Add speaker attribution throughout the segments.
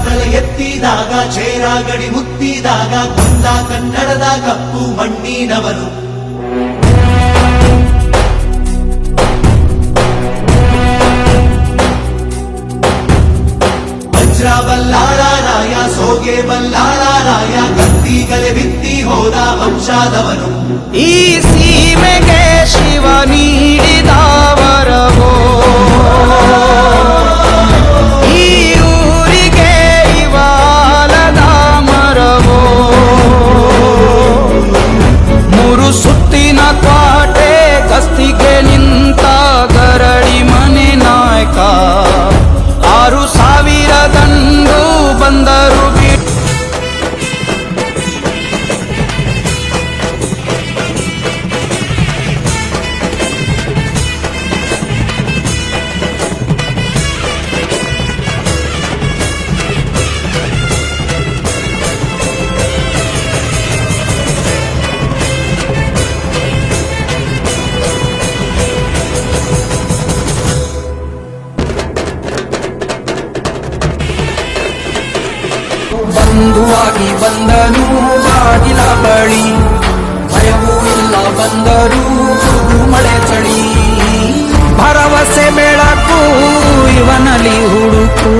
Speaker 1: ತಲೆ ಎತ್ತಿದಾಗ ಚೇರ ಗಡಿ ಮುತ್ತಿದಾಗ ಕೊಂದ ಕನ್ನಡದ ಕಪ್ಪು ಮಣ್ಣಿನವನು. ವಜ್ರ ಬಲ್ಲಾಳರಾಯ ಸೋಗೆ ಬಲ್ಲಾಳರಾಯ ಕತ್ತಿಗಲೆ ಬಿತ್ತಿ ಹೋದ ವಂಶಾದವನು.
Speaker 2: ಈ ಸೀಮೆಗೆ ಶಿವ ನೀಡಿದವರವೋ, ಈ ಊರಿಗೆ ಇವಾಲದ ಮರವೋ, ಮೂರು ಸುತ್ತಿನ ಕ್ವಾಟೆ ಗಸ್ತಿಗೆ ನಿಂತ ಗರಡಿ ಮನೆ ನಾಯಕ, 6,000 ದಂಡು ಬಂದರು ಬಂಧುವಾಗಿ ಬಂದನು ಬಾಗಿಲ ಬಳಿ, ಭಯವೂ ಇಲ್ಲ ಬಂದರು ಮಳೆ ಚಳಿ. ಭರವಸೆ ಬೆಳಕು ಇವನಲ್ಲಿ ಹುಡುಕು,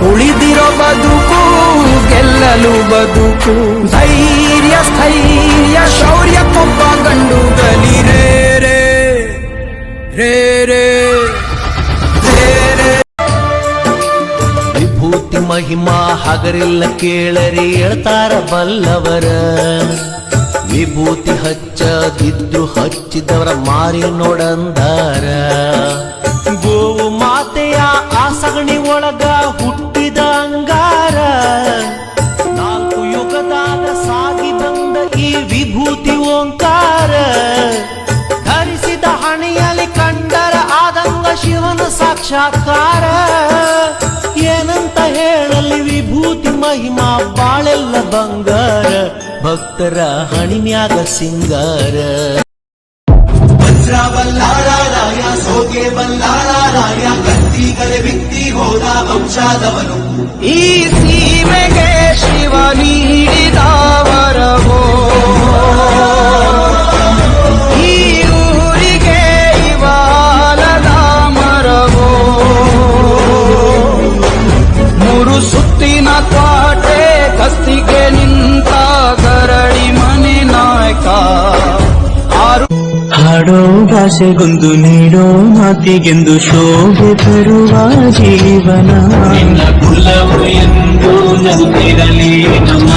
Speaker 2: ಉಳಿದಿರೋ ಬದುಕು ಗೆಲ್ಲಲು ಬದುಕು. ಧೈರ್ಯ ಸ್ಥೈರ್ಯ ಶೌರ್ಯ ಕೊಬ್ಬ ಗಂಡು ಗಲಿ ರೇ ರೇ ರೇ ರೇ
Speaker 1: ವಿಭೂತಿ ಮಹಿಮಾ ಹಗರಿಲ್ಲ ಕೇಳರಿ ಹೇಳ್ತಾರ ಬಲ್ಲವರ. ವಿಭೂತಿ ಹಚ್ಚದಿದ್ರು ಹಚ್ಚಿದವರ ಮಾರಿ ನೋಡಂದಾರ. ಗೋವು ಮಾತೆಯ ಆ ಸಗಣಿ ಒಳಗ ಹುಟ್ಟಿದ ಅಂಗಾರ. 4 ಯುಗದಾಗ ಸಾಗಿ ಬಂದ ಈ ವಿಭೂತಿ ಓಂಕಾರ. ಧರಿಸಿದ ಹಣೆಯಲ್ಲಿ ಕಂಡರ ಆದಂಗ ಶಿವನ ಸಾಕ್ಷಾತ್ಕಾರ. ಏನಂತ ಹೇಳಲಿ ವಿಭೂತಿ ಮಹಿಮಾ ಬಾಳೆಲ್ಲ ಬಂಗಾರ. ಭಕ್ತರ ಹಣಿನ್ಯಾಗ ಸಿಂಗಾರ. ವಜ್ರ ಬಲ್ಲಾಳರಾಯ ಸೋಗೆ ಬಲ್ಲಾಳರಾಯ ಕತ್ತಿಗಲೆ ಬಿತ್ತಿ ಹೋದ ವಂಶಾದವನು.
Speaker 2: ಈ ಸೀಮೆಗೆ ಶಿವ ನೀಡಿದವರವೋ, ಈ ಊರಿಗೆ ಇವಾಲದ ಮರವೋ, ಮೂರು ಸುತ್ತಿನ ಕ್ವಾಟೆ ಗಸ್ತಿಗೆ ನಿಂತ ಗರಡಿ ಮನೆ ನಾಯಕ.
Speaker 3: ಹಾಡೋ ಭಾಷೆಗೊಂದು ನೀಡೋ ಮಾತಿಗೆಂದು ಶೋಭೆ ತರುವ ಜೀವನ. ನಿನ್ನ ಕುಲವು ಎಂದು ನಗುತ್ತಿರಲಿ ನಮ್ಮ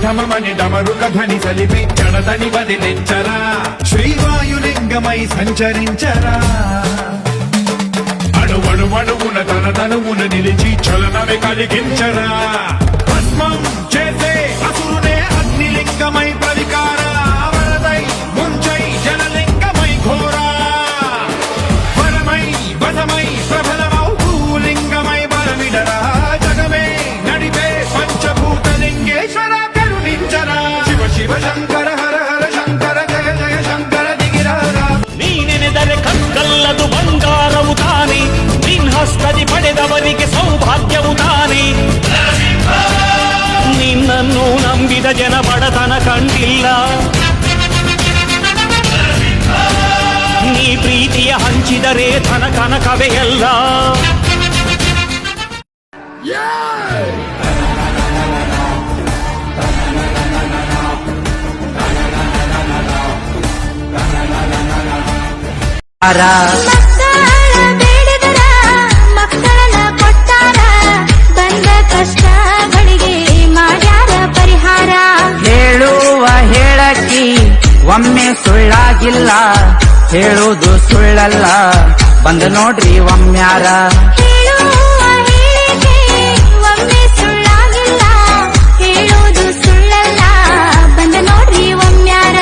Speaker 4: ಢಮಮನಿ ಡಮರುಕ ధ్వనిసలిపి జడదని వదిలించరా. శ్రీవాయులింగమై సంచరించరా. అణువణువున తన తనువున నిలిచి చలనమే కలిగించరా. భస్మం చేసే అసురునే అగ్నిలింగమై ప్రవికార. వరదై ముంచై జలలింగమై ఘోరా. వరమై వసమై ప్రబలమౌ భూలింగమై బలమిడరా. జగమే నడిపే పంచభూతలింగేశ్వర శివ శివ శంకర హర హర శంకర జయ జయ శంకర దిగిరార.
Speaker 5: ನೀನೆನೆದರೆ ಕಕ್ಕಲ್ಲದು ಬಂಗಾರವು ತಾನೆ, ನಿನ್ಹಸ್ತದಿ ಪಡೆದವರಿಗೆ ಸೌಭಾಗ್ಯವು ತಾನೆ. ನಿನ್ನನ್ನು ನಂಬಿದ ಜನ ಬಡತನ ಕಂಡಿಲ್ಲ. ನೀ ಪ್ರೀತಿಯ ಹಂಚಿದರೆ ಧನ ಕನಕವೇ ಎಲ್ಲ.
Speaker 6: ಮಕ್ಕಳನ್ನ ಕೊಟ್ಟಾರ, ಬಂದ ಕಷ್ಟಗಳಿಗೆ ಮಾಡ್ಯಾರ ಪರಿಹಾರ.
Speaker 2: ಹೇಳುವ ಹೇಳಕ್ಕಿ ಒಮ್ಮೆ ಸುಳ್ಳಾಗಿಲ್ಲ ಹೇಳುವುದು ಸುಳ್ಳಲ್ಲ ಬಂದ ನೋಡ್ರಿ ಒಮ್ಮ್ಯಾರ
Speaker 6: ಹೇಳುವ ಹೇಳಿಕೆ ಒಮ್ಮೆ ಸುಳ್ಳಾಗಿಲ್ಲ ಹೇಳೋದು ಸುಳ್ಳಲ್ಲ ಬಂದ ನೋಡ್ರಿ ಒಮ್ಮ್ಯಾರ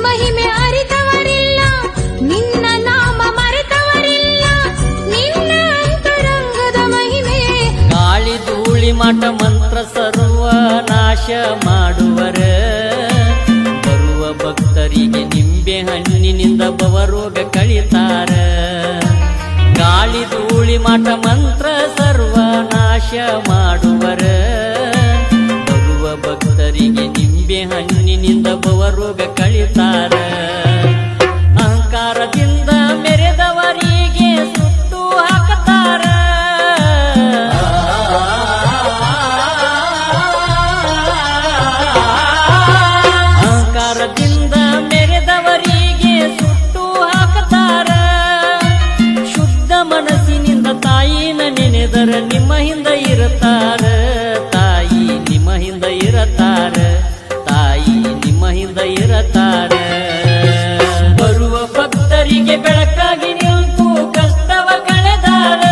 Speaker 6: ಮಹಿಮೆ ಅರಿತವರಿಲ್ಲ ನಿನ್ನ ನಾಮ ಮರೆತವರಿಲ್ಲ ನಿನ್ನ ಅಂತರಂಗದ ಮಹಿಮೆ
Speaker 7: ಗಾಳಿ ಧೂಳಿ ಮಠ ಮಂತ್ರ ಸರ್ವ ನಾಶ ಮಾಡುವರ ಬರುವ ಭಕ್ತರಿಗೆ ನಿಂಬೆ ಹಣ್ಣಿನಿಂದ ಬವರೋಗ ಕಳಿತಾರ ಗಾಳಿ ಧೂಳಿ ಮಠ ಮಂತ್ರ ಸರ್ವ ನಾಶ ಮಾಡುವರ ಬರುವ ಭಕ್ತರಿಗೆ ನಿಂಬೆ ಹಣ್ಣಿನಿಂದ ಬವರೋಗ ಕಳಿತಾರ ಅಹಂಕಾರದಿಂದ ಮೆರೆದವರಿಗೆ ಸುಟ್ಟು ಹಾಕತಾರ ಅಹಂಕಾರದಿಂದ ಮೆರೆದವರಿಗೆ ಸುಟ್ಟು ಹಾಕತಾರ ಶುದ್ಧ ಮನಸ್ಸಿನಿಂದ ತಾಯಿನ ನೆನೆದರ ನಿಮ್ಮ ಹಿಂದ ಇರುತ್ತಾರ ತಾಯಿ ನಿಮ್ಮ ಹಿಂದ ಇರತಾರ ತಾಯಿ ನಿಮ್ಮ ಹಿಂದ ಇರತಾರ ಬರುವ ಭಕ್ತರಿಗೆ ಬೆಳಕಾಗಿ ನಿಂತು ಕಷ್ಟವ ಕಳೆದಾರ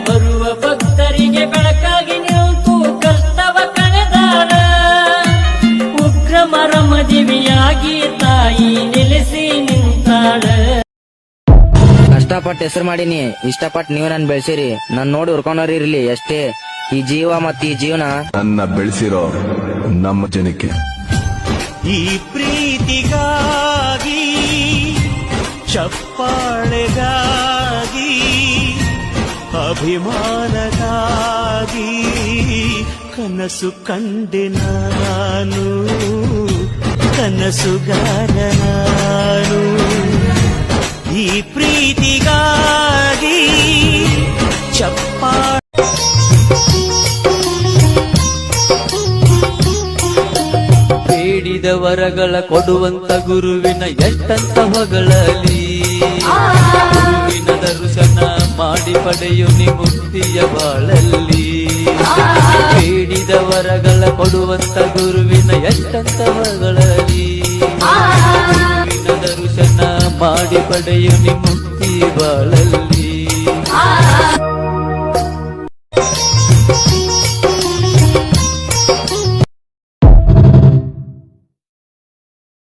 Speaker 7: ಬರುವ ಭಕ್ತರಿಗೆ ಬೆಳಕಾಗಿ ನಿಂತು ಕಷ್ಟವ ಕಳೆದಾರ ಉಗ್ರ ಮರಮದಿವಿಯಾಗಿ ತಾಯಿ ನೆಲೆಸಿ ನಿಂತಾಳ
Speaker 8: ಕಷ್ಟಪಟ್ಟು ಹೆಸರು ಮಾಡೀನಿ ಇಷ್ಟಪಟ್ಟು ನೀವು ನನ್ ಬೆಳೆಸಿರಿ ನನ್ ನೋಡಿ ಹುರ್ಕೊಂಡವ್ರು ಇರ್ಲಿ ಅಷ್ಟೇ ಈ ಜೀವ ಮತ್ತ ಈ ಜೀವನ
Speaker 9: ನನ್ನ ಬೆಳೆಸಿರೋ ನಮ್ಮ ಜನಕ್ಕೆ
Speaker 1: ಈ ಪ್ರೀತಿಗಾಗಿ ಚಪ್ಪಾಳೆಗಾಗಿ ಅಭಿಮಾನಗಾಗಿ ಕನಸು ಕಂಡೆ ನಾನು ಕನಸುಗಾರ ನಾನು ಈ ಪ್ರೀತಿಗಾಗಿ ಚಪ್ಪಾಳೆ
Speaker 7: ಬೇಡಿದ ವರಗಳ ಕೊಡುವಂತ ಗುರುವಿನ ಎಷ್ಟಂತ ಹೊಗಳಲಿ ಗುರುವಿನ ದರ್ಶನ ಮಾಡಿ ಪಡೆಯು ಮುಕ್ತಿಯ ಬಾಳಲ್ಲಿ ಬೇಡಿದ ವರಗಳ ಕೊಡುವಂತ ಗುರುವಿನ ಎಷ್ಟಂತ ಹೊಗಳಲಿ ಗುರುವಿನ ದರ್ಶನ ಮಾಡಿ ಪಡೆಯು ಮುಕ್ತಿ ಬಾಳಲ್ಲಿ